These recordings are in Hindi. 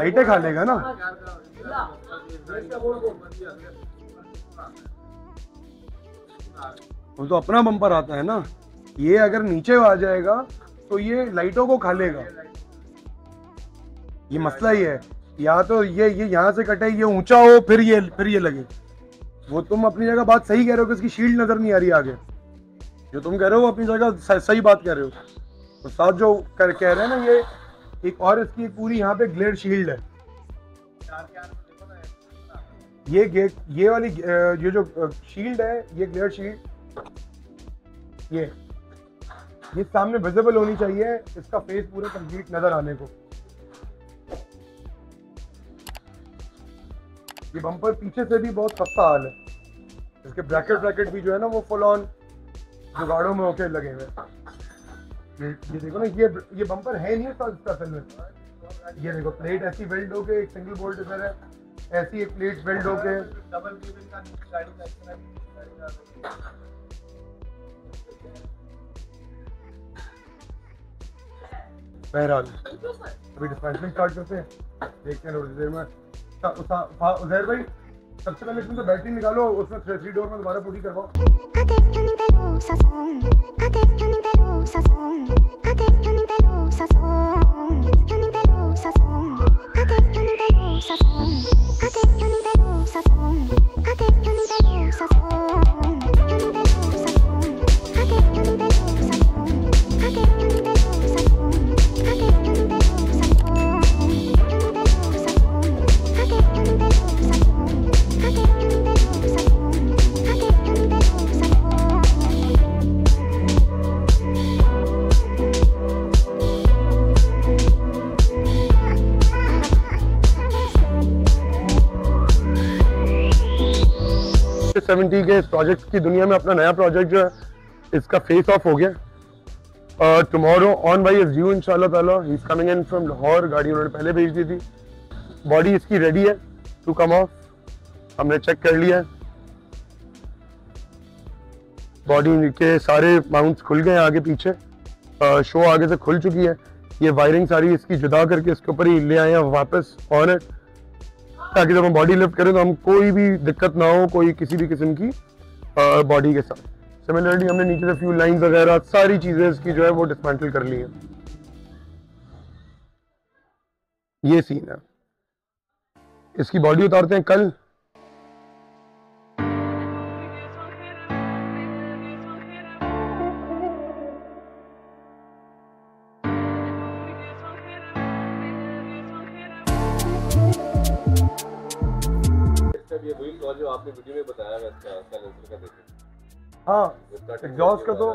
लाइटें खा लेगा ना। वो तो अपना बम्पर आता है ना, ये अगर नीचे आ जाएगा तो ये लाइटों को खा लेगा। ये मसला ही है, या तो ये यहाँ से कटे, ये ऊंचा हो, फिर ये लगे। वो तुम अपनी जगह बात सही कह रहे हो कि इसकी शील्ड नजर नहीं आ रही आगे, जो तुम कह रहे हो वो अपनी जगह सही बात कह रहे हो। तो साथ जो कह रहे हैं ना, ये एक और इसकी पूरी यहाँ पे ग्लेयर शील्ड है। ये वाली ये जो शील्ड है, ये ग्लेयर शील्ड, ये सामने विजिबल होनी चाहिए, इसका फेस पूरा कंप्लीट नजर आने को। ये बम्पर पीछे से भी बहुत सस्ता हाल है, इसके ब्रैकेट भी जो है ना वो फुल ऑन जुगाड़ों में होके लगे हुए। ये देखो ना, ये बम्पर है नहीं इसका असल में। ये देखो प्लेट ऐसी वेल्ड होके, एक सिंगल बोल्ट इधर है, ऐसी एक प्लेट वेल्ड होके। बहरहाल अभी डिस्पैचमेंट स्टार्ट करते हैं, देखते हैं थोड़ी देर में। उजैर भाई, सबसे पहले तुम तो बैटरी निकालो, उसमें 3 डोर में दोबारा पूरी करवाओ। सेवेंटी के इस प्रोजेक्ट की दुनिया में अपना नया प्रोजेक्ट जो है, इसका फेस ऑफ हो गया। Tomorrow on by is due इंशाल्लाह ताला। He is coming in from Lahore, गाड़ी उन्होंने पहले भेज दी थी। बॉडी इसकी रेडी है टू कम ऑफ, हमने चेक कर लिया है। बॉडी के सारे माउंट्स खुल गए आगे पीछे, शो आगे से खुल चुकी है। ये वायरिंग सारी इसकी जुदा करके इसके ऊपर ही ले आए हैं वापस ऑन इट, ताकि जब हम बॉडी लिफ्ट करें तो हम कोई भी दिक्कत ना हो कोई किसी भी किस्म की बॉडी के साथ। सिमिलरली हमने नीचे से फ्यूल लाइन वगैरह सारी चीजें इसकी जो है वो डिसमेंटल कर ली है। ये सीन है, इसकी बॉडी उतारते हैं कल। ये वही फ्लॉ जो आपने वीडियो में बताया है, साइलेंसर का देखें। हाँ, एग्जॉस्ट का तो,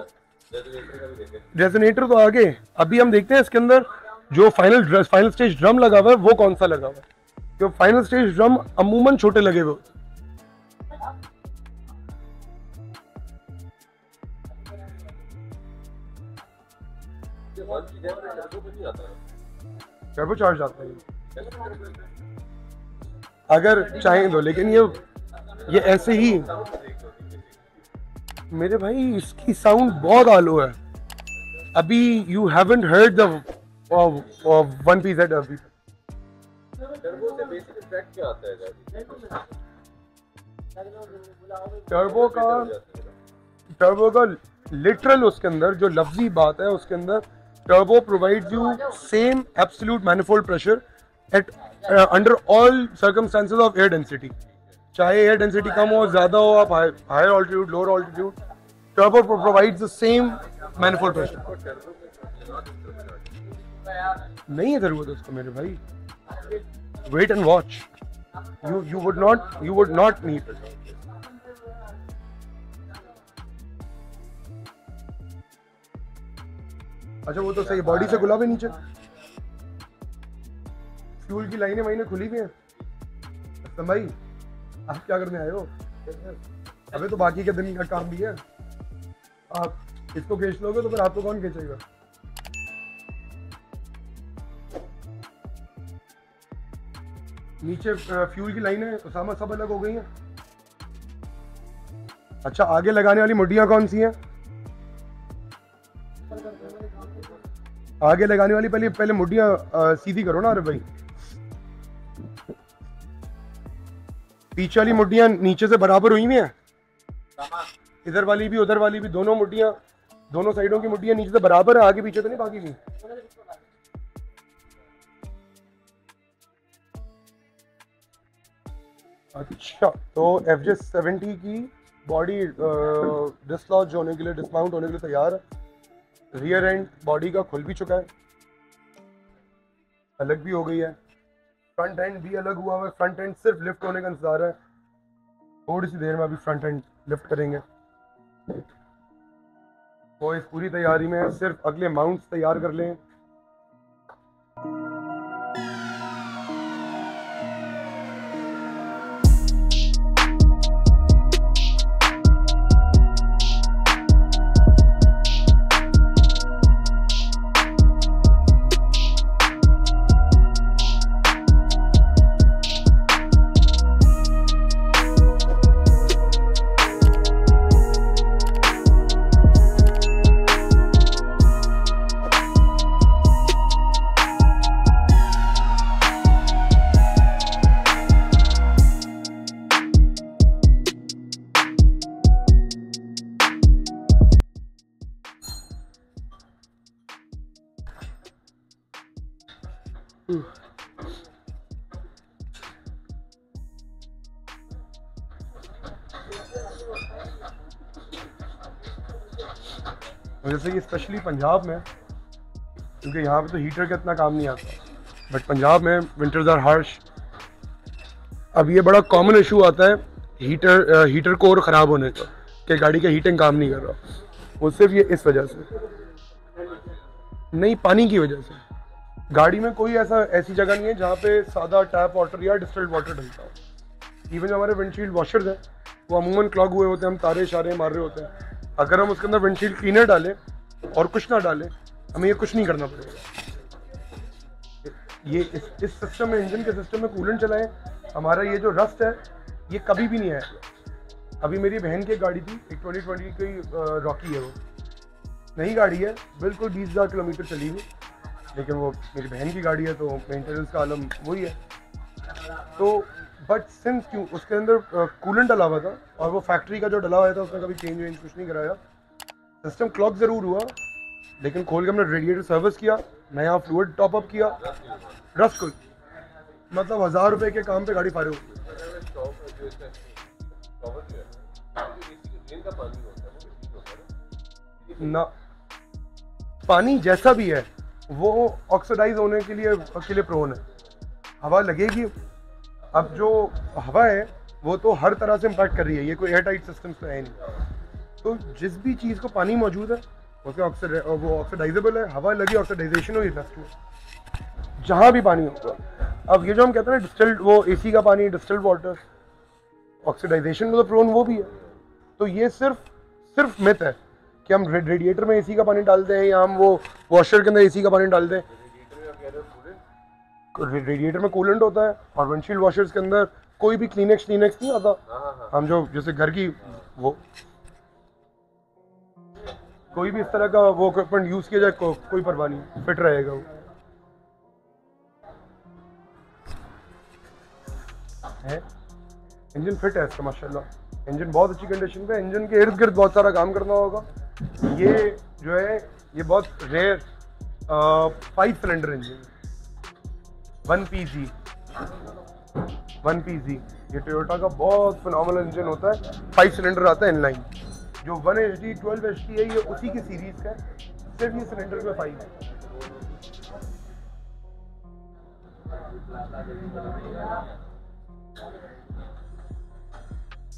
रेजोनेटर का भी देखें। रेजोनेटर तो आगे, अभी हम देखते हैं इसके अंदर जो फाइनल स्टेज ड्रम लगा हुआ है वो कौन सा लगा हुआ है। जो फाइनल स्टेज ड्रम अमूमन छोटे लगे हुए। टर्बो चार्ज आता है अगर चाहें तो, लेकिन ये ऐसे ही मेरे भाई इसकी साउंड बहुत आलो है। अभी you haven't heard the one piece head. अभी टर्बो से बेसिक इफेक्ट क्या आता है? टर्बो का लिटरल उसके अंदर जो लफ्जी बात है, उसके अंदर turbo provides you same absolute manifold pressure at under all circumstances of air density. चाहे एयर डेंसिटी कम हो ज्यादा हो, आप higher altitude lower altitude, turbo provides the same manifold pressure. नहीं है जरूरत उसको मेरे भाई, wait and watch. You would not need it. अच्छा वो तो सही, बॉडी से गुलाबी नीचे फ्यूल की लाइनें वाइनें खुली हुई हैं। भाई आप क्या करने आए हो? अबे तो बाकी के दिन का काम भी है। आप इसको खींच लोगे तो फिर आपको कौन खींचेगा? नीचे फ्यूल की लाइनें उसामा सब अलग हो गई हैं। अच्छा आगे लगाने वाली मुड्डियां कौन सी हैं? आगे लगाने वाली पहले मुड्डियां सीधी करो ना। अरे भाई पीछे वाली मुड्डियाँ नीचे से बराबर हुई हुई हैं, इधर वाली भी उधर वाली भी, दोनों मुड्डियाँ, दोनों साइडों की मुड्डियाँ नीचे से बराबर है, आगे पीछे तो नहीं भागी हुई। अच्छा, तो FJ70 की बॉडी डिसलॉज होने के लिए, डिसमाउंट होने के लिए तैयार है। रियर एंड बॉडी का खुल भी चुका है, अलग भी हो गई है, फ्रंट एंड भी अलग हुआ हुआ है। फ्रंट एंड सिर्फ लिफ्ट होने का इंतजार है, थोड़ी सी देर में अभी फ्रंट एंड लिफ्ट करेंगे। वो इस पूरी तैयारी में सिर्फ अगले माउंट्स तैयार कर लें। जैसे कि स्पेशली पंजाब में, क्योंकि यहाँ पे तो हीटर का इतना काम नहीं आता, बट पंजाब में विंटर्स आर हार्श। अब ये बड़ा कॉमन इशू आता है हीटर कोर ख़राब होने का, कि गाड़ी का हीटिंग काम नहीं कर रहा। वो सिर्फ ये इस वजह से नहीं, पानी की वजह से। गाड़ी में कोई ऐसी जगह नहीं है जहाँ पे सादा टैप वाटर या डिस्टिल्ड वाटर डलता हो। इवन जो हमारे विंडशील्ड वॉशर्स हैं वो अमूमन क्लॉग हुए होते हैं, हम तारे इशारे मार रहे होते हैं। अगर हम उसके अंदर विंडशील्ड क्लीनर डालें और कुछ ना डालें, हमें ये कुछ नहीं करना पड़ेगा। ये इस सिस्टम में, इंजन के सिस्टम में कूलेंट चलाएं, हमारा ये जो रस्ट है ये कभी भी नहीं आएगा। अभी मेरी बहन की गाड़ी थी, एक 2020 की रॉकी है, वो नई गाड़ी है, बिल्कुल 20,000 किलोमीटर चली हुई, लेकिन वो मेरी बहन की गाड़ी है तो मेंटेनेंस का आलम वही है। तो बट सिंस क्यों उसके अंदर कूलेंट डला हुआ था और वो फैक्ट्री का जो डला हुआ था उसने कभी चेंज वेंज कुछ नहीं कराया। सिस्टम क्लॉक ज़रूर हुआ, लेकिन खोल के हमने रेडिएटर सर्विस किया, नया फ्लूइड टॉप अप किया, रस्ट कुल मतलब 1000 रुपये के काम पे गाड़ी फारे हो ना। पानी जैसा भी है वो ऑक्सीडाइज होने के लिए प्रोन है, हवा लगेगी। अब जो हवा है वो तो हर तरह से इम्पैक्ट कर रही है, ये कोई एयर टाइट सिस्टम तो है नहीं। तो जिस भी चीज़ को पानी मौजूद है उसके वो ऑक्सीडाइजेबल है, हवा लगी ऑक्सीडाइजेशन हुई रस्ट में, जहाँ भी पानी होगा। अब ये जो हम कहते हैं ना डिस्टिल्ड, वो एसी का पानी डिस्टिल्ड वाटर, ऑक्सीडाइजेशन तो प्रोन वो भी है। तो ये सिर्फ मिथ है कि हम रेडिएटर में एसी का पानी डालते हैं या हम वो वॉशर के अंदर एसी का पानी डालते हैं। रेडिएटर में कूलेंट होता है और विंडशील्ड वॉशर्स के अंदर कोई भी क्लीनेक्स नहीं आता। हम जो जैसे घर की वो कोई भी इस तरह का वो इक्विपमेंट यूज किया जाए कोई परवाह नहीं, फिट रहेगा वो है। इंजन फिट है इसका माशाल्लाह, इंजन बहुत अच्छी कंडीशन पे। इंजन के इर्द गिर्द बहुत सारा काम करना होगा। ये जो है ये बहुत रेयर 5 सिलेंडर इंजन, 1PG, ये टोयोटा का बहुत फिनोमिनल इंजन होता है। 5 सिलेंडर आता है इनलाइन, जो 1HD 12HD है ये उसी की सीरीज का है, सिर्फ ये सिलेंडर में 5 है।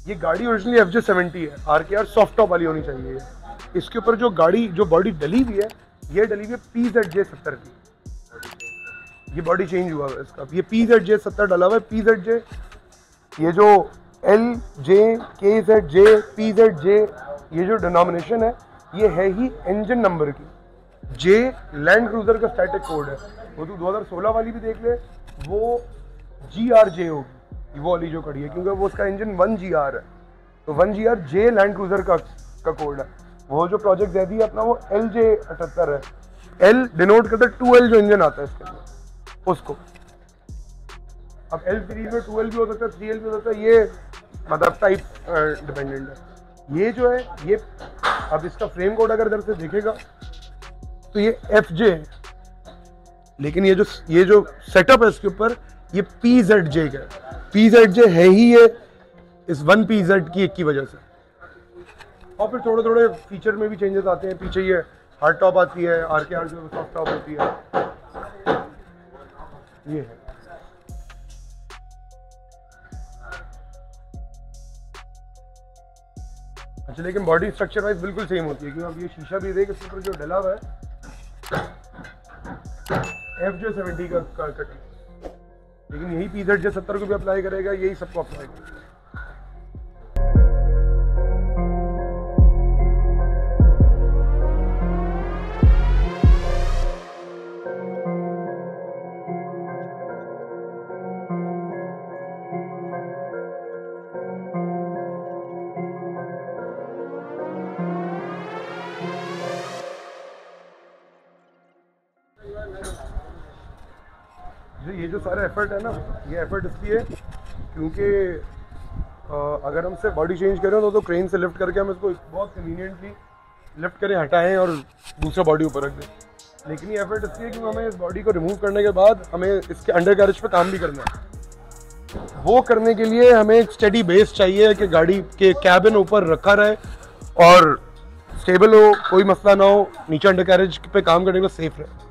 ये गाड़ी ओरिजिनली FJ70 है, RKR सॉफ्ट टॉप वाली होनी चाहिए। इसके ऊपर जो बॉडी डली हुई है, ये डली हुई है PZJ70 की। ये बॉडी चेंज हुआ है इसका, ये PZJ70 डला हुआ है। PZJ ये जो LJ KZJ PZJ ये जो डिनोमिनेशन है ये है ही इंजन नंबर की। J लैंड क्रूजर का स्टैटिक कोड है, वो तो 2016 वाली भी देख ले, वो GRJ होगी वो वाली जो खड़ी है, क्योंकि वो उसका इंजन 1GR है, तो 1GR J लैंड क्रूजर का कोड है। वो जो प्रोजेक्ट जैदी है अपना वो LJ78 है। L डिनोट करता है 2L जो इंजन आता है इसके अंदर उसको। अब L सीरीज में 2L भी हो सकता है, 3L भी हो सकता है, ये मतलब टाइप डिपेंडेंट है। ये जो है ये अब इसका फ्रेम कोड अगर इधर से देखेगा तो ये FJ है, लेकिन ये जो सेटअप है इसके ऊपर ये PZJ का है। PZJ है ही ये इस 1PZ की एक की वजह से। और फिर थोड़े थोड़े फीचर में भी चेंजेस आते हैं। पीछे ये हार्ड टॉप आती है, RKR जो सॉफ्ट टॉप होती है, ये है। अच्छा, लेकिन बॉडी स्ट्रक्चर वाइज बिल्कुल सेम होती है, क्योंकि अब ये शीशा भी देख इसके ऊपर जो डला हुआ है FJ70 का कटिंग, लेकिन यही PZJ70 को भी अप्लाई करेगा, यही सबको अप्लाई करेगा। ये जो सारा एफर्ट है ना, ये एफर्ट इसलिए क्योंकि अगर हम सिर्फ बॉडी चेंज करें तो क्रेन से लिफ्ट करके हम इसको बहुत कन्वीनियंटली लिफ्ट करें, हटाएं और दूसरा बॉडी ऊपर रख दें। लेकिन ये एफर्ट इसलिए क्योंकि हमें इस बॉडी को रिमूव करने के बाद हमें इसके अंडर कैरेज पे काम भी करना है। वो करने के लिए हमें एक स्टेडी बेस चाहिए कि गाड़ी के कैबिन ऊपर रखा रहे और स्टेबल हो, कोई मसला ना हो, नीचे अंडर कैरेज पे काम करने को सेफ रहे।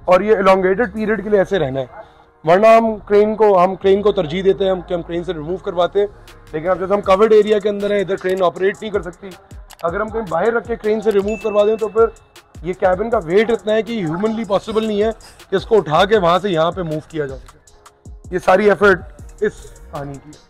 और ये एलोंगेटेड पीरियड के लिए ऐसे रहना है, वरना हम क्रेन को तरजीह देते हैं हम कि हम क्रेन से रिमूव करवाते हैं। लेकिन अब जैसे हम कवर्ड एरिया के अंदर है, इधर क्रेन ऑपरेट नहीं कर सकती। अगर हम कहीं बाहर रख के क्रेन से रिमूव करवा दें तो फिर ये कैबिन का वेट इतना है कि ह्यूमनली पॉसिबल नहीं है कि इसको उठा के वहाँ से यहाँ पे मूव किया जा सके। ये सारी एफर्ट इस कहानी की है।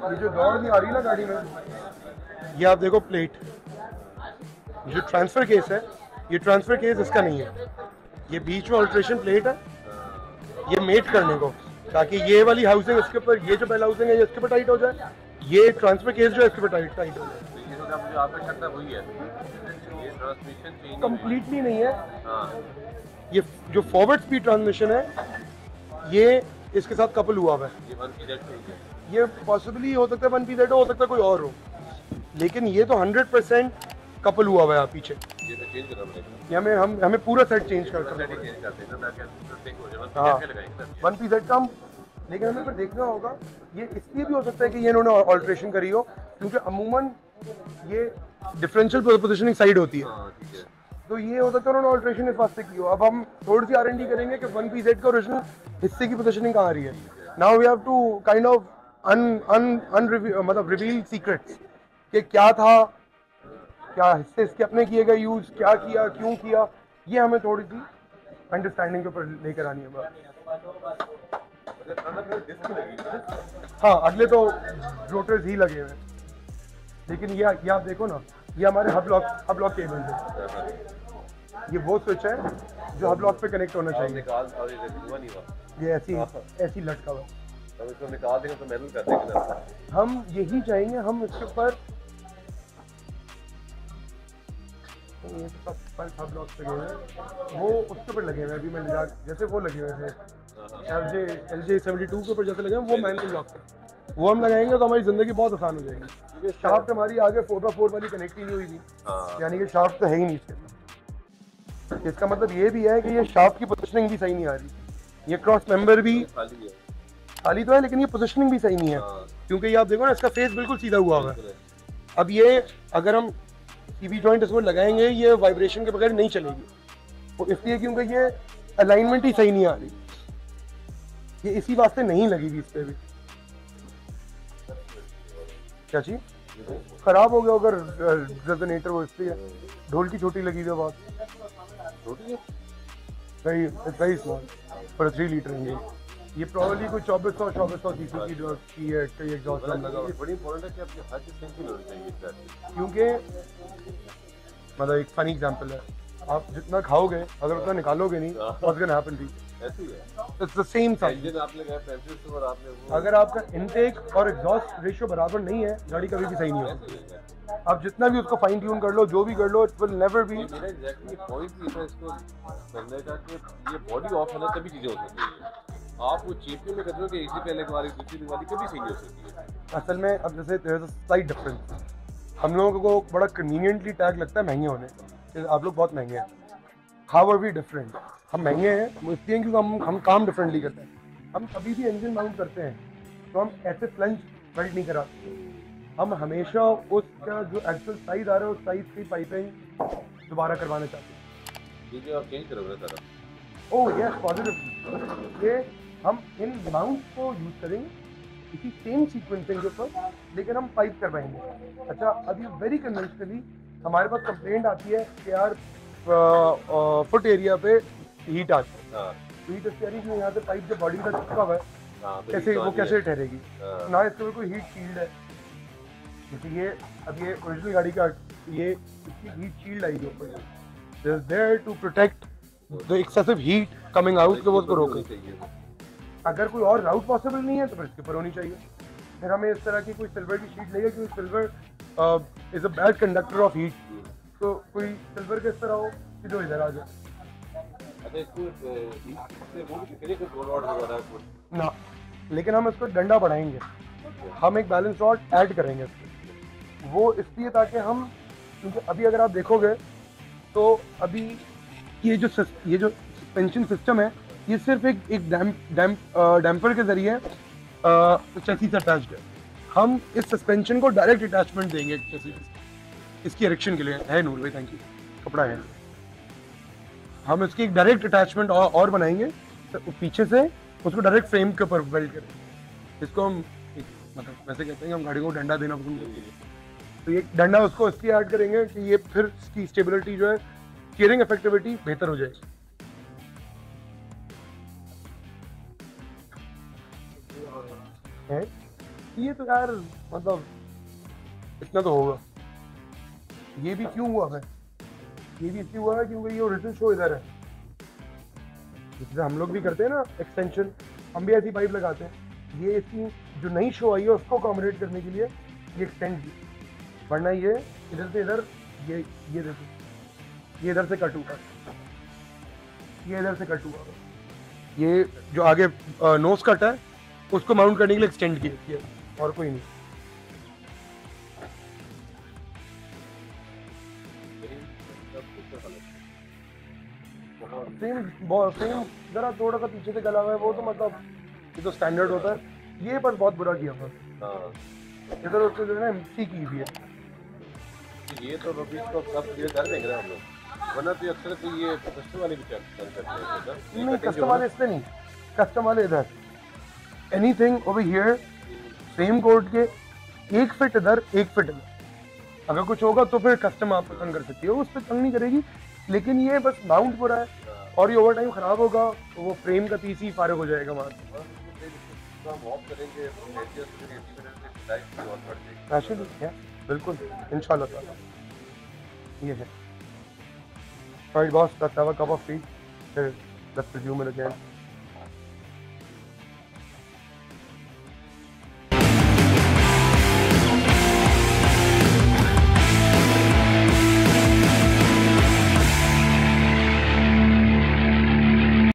ये जो दौड़ नहीं आ रही ना गाड़ी में, ये आप देखो प्लेट, जो ट्रांसफर केस है, ये ट्रांसफर केस इसका नहीं है, ये बीच में ऑल्ट्रेशन प्लेट है, ये मेट करने को, ताकि ये वाली हाउसिंग इसके ऊपर, ये जो पहला हाउसिंग है ये इसके ऊपर टाइट हो जाए, ये ट्रांसफर केस जो है इसके ऊपर टाइट हो जाए। तो ये जो मुझे आप पे शक था वही है, ये ट्रांसमिशन चेंज कंप्लीटली नहीं है, हाँ ये जो फॉरवर्ड स्पीड ट्रांसमिशन है ये इसके साथ कपल हुआ हुआ है, ये 1PZ से ही है। ये पॉसिबली हो सकता है 1PZ हो सकता है कोई और हो, लेकिन ये तो 100% कपल हुआ हुआ है पीछे। ये तो चेंज करना पड़ेगा, ये हमें पूरा सेट चेंज करना सेटिंग पड़ेगा। चेंज करते हैं ना, ताकि सेटिंग हो जाए। हाँ। कैसे लगाएंगे सर? 1PZ का हम, लेकिन हमें फिर देखना होगा, ये इसलिए भी हो सकता है कि ये इन्होंने ऑल्ट्रेशन करी हो, क्योंकि अमूमन ये डिफरेंशियल पोजिशनिंग साइड होती है, हाँ ठीक है। तो ये हो सकता है उन्होंने ऑल्ट्रेशन इस वास्ते की हो। अब हम थोड़ी सी R&D करेंगे कि 1PZ का ओरिजिनल हिस्से की पोजिशनिंग कहाँ आ रही है। Now we have to kind of मतलब रिवील सीक्रेट्स कि क्या था, क्या हिस्से इसके अपने किए गए यूज, क्या किया, क्यों किया, ये हमें थोड़ी सी अंडरस्टैंडिंग के ऊपर लेकर आनी है। हाँ, अगले तो रोटर्स ही लगे हुए हैं, लेकिन ये आप देखो ना, ये हमारे हब लॉक केबल है, ये वो स्विच है जो हब लॉक पे कनेक्ट होना चाहिए। निकाल और ये हुआ नहीं हुआ, ये ऐसी लटका हुआ, अब इसको निकाल देंगे तो मैनुअल कर देंगे ना। हम यही चाहेंगे, हम इसके ऊपर ये तो सब हब लॉक लगे हुए हैं, वो उसके ऊपर लगे हुए हैं। अभी मैं जैसे वो लगे हुए थे LJ 72 के ऊपर जैसे लगे हैं, वो मैनुअल लॉक पे, वो हम लगाएंगे तो हमारी जिंदगी बहुत आसान हो जाएगी। शाफ्ट हमारी आगे 4x4 वाली कनेक्ट ही नहीं हुई थी, यानी कि शाफ्ट तो है ही नहीं इसके अंदर। इसका मतलब ये भी है कि ये शाफ्ट की पोजिशनिंग भी सही नहीं आ रही, ये क्रॉस मेंबर भी खाली है, खाली तो है, लेकिन ये पोजिशनिंग भी सही नहीं है, क्योंकि ये आप देखो ना, इसका फेस बिल्कुल सीधा हुआ हुआ है। अब ये अगर हम सीवी जॉइंट इसमें लगाएंगे, ये वाइब्रेशन के बगैर नहीं चलेगी, वो इसलिए क्योंकि ये अलाइनमेंट ही सही नहीं आ रही, ये इसी वास्ते नहीं लगेगी इस पे भी। क्या चीज खराब हो गया अगर रेजोनेटर, वो इसलिए ढोल की छोटी लगी हुई है बहुत, छोटी है, very small for 3 litre engine. ये प्रॉब्ली कोई 2400 सीसी की जो की है, कई एग्जॉस्ट फैन लगा हुआ है। बड़ी इंपॉर्टेंट है कि आपकी हर चीज सिंपल होनी चाहिए सर, क्योंकि मतलब एक फनी एग्जांपल है, आप जितना खाओगे अगर उतना निकालोगे नहीं, व्हाट्स गोना हैपन टू, ऐसी है। It's the same size. Engine आपने कहा टेंपरेचर और आपने वो अगर आपका इनटेक और एग्जॉस्ट रेशियो बराबर नहीं है, गाड़ी कभी भी सही नहीं होगी। आप जितना भी उसको फाइन ट्यून कर लो, जो भी कर लो, इट विल नेवर बी। मेरा एग्जैक्टली पॉइंट ये था इसको करने का कि ये बॉडी ऑफ है ना, तभी चीजें हो सकती है। आप वो चेपियों में कहते हो कि एसी पहले वाली दूसरी वाली कभी सही नहीं हो सकती है। असल में अब जैसे there is a slight difference, हम लोगों को बड़ा कन्वीनियंटली टैग लगता है महंगे होने का, आप लोग बहुत महंगे हैं। How are we different? हम महंगे हैं वो इसलिए क्योंकि हम काम डिफरेंटली करते हैं। हम कभी भी इंजन माउंट करते हैं तो हम ऐसे फ्लंज वेल्ड नहीं कराते, हम हमेशा उसका जो एक्चुअल साइज आ रहा है उस साइज की पाइपिंग दोबारा करवाना चाहते हैं। ये जो आप चेंज करोगे सारा, ओह यस, पॉजिटिव। ये हम इन माउंट को यूज करेंगे इसी सेम सीक्वेंसिंग के ऊपर, लेकिन हम पाइप करवाएंगे। अच्छा, अभी वेरी कन्वेंशनली हमारे पास कंप्लेंट आती है कि यार फुट एरिया पे हीट आती है। हाँ हीट इससे आ रही है, यहाँ से पाइप जो बॉडी का चिपका हुआ है, हाँ, तो कैसे ये वो तो कैसे है। ठहरेगी? हाँ। ना इसके ऊपर कोई हीट शील्ड है, क्योंकि ये अब ये ओरिजिनल गाड़ी का ये इसकी हीट शील्ड आई है ऊपर, there to protect the excessive heat coming out, के वो उसको रोके। चाहिए। अगर कोई और राउट पॉसिबल नहीं है तो फिर इसके ऊपर होनी चाहिए। फिर हमें इस तरह की कोई सिल्वर की शीट लेगा, क्योंकि silver is a bad conductor of heat, तो कोई सिल्वर के इस तरह हो कि जो इधर आ जाए अच्छा, इसको इससे वो भी करेंगे दो रॉड वगैरह कुछ ना, लेकिन हम इसको डंडा बढ़ाएंगे, हम एक बैलेंस रॉड ऐड करेंगे इसमें। वो इसलिए ताकि हम, क्योंकि अभी अगर आप देखोगे तो अभी ये जो सस्पेंशन सिस्टम है, ये सिर्फ एक डैम्पर के जरिए चेसी से अटैच्ड है। हम इस सस्पेंशन को डायरेक्ट अटैचमेंट देंगे चेसी, इसकी इरेक्शन के लिए है। नूर भाई थैंक यू, कपड़ा है। हम इसकी एक डायरेक्ट अटैचमेंट और बनाएंगे, तो पीछे से उसको डायरेक्ट फ्रेम के ऊपर वेल्ड करेंगे। इसको हम मतलब वैसे कहते हैं कि हम गाड़ी को डंडा देना पसंद करते हैं, तो ये डंडा उसको इसलिए ऐड करेंगे कि ये फिर इसकी स्टेबिलिटी जो है, स्टीयरिंग इफेक्टिविटी बेहतर हो जाएगी। है ये तो यार मतलब इतना तो होगा। ये भी क्यों हुआ है, ये भी इसलिए हुआ है क्योंकि ये ओरिजिनल शो इधर है। जैसे हम लोग भी करते हैं ना एक्सटेंशन, हम भी ऐसी पाइप लगाते हैं। ये इसकी जो नई शो आई है उसको अकोमोडेट करने के लिए ये एक्सटेंड की, वरना ये इधर से इधर, ये देखो ये इधर से कट हुआ, ये इधर से कट हुआ, ये जो आगे नोज कट है उसको माउंट करने के लिए एक्सटेंड की है, और कोई नहीं। फ्रेम जरा थोड़ा सा पीछे से गला हुआ है, वो तो मतलब ये तो स्टैंडर्ड होता है। ये पर बहुत बुरा किया था, इधर उसको जो है ना एमसी की हुई है। ये तो अभी इसको सब धीरे कर देंगे हम लोग, वरना तो अक्सर तो ये कस्टम वाले भी चेक करते हैं। नहीं कस्टम वाले इससे नहीं, कस्टम वाले इधर anything over here same code के 1 फीट इधर 1 फीट इधर, अगर कुछ होगा तो फिर कस्टम आप तंग कर सकती हो, उस पर तंग नहीं करेगी। लेकिन ये बस माउंट पूरा है, और ये ओवर टाइम खराब होगा तो वो फ्रेम का पीस ही फारग हो जाएगा वहाँ से। बिल्कुल इंशाल्लाह ताला ये है। Alright boss, let's have a cup of tea. Let's resume it again.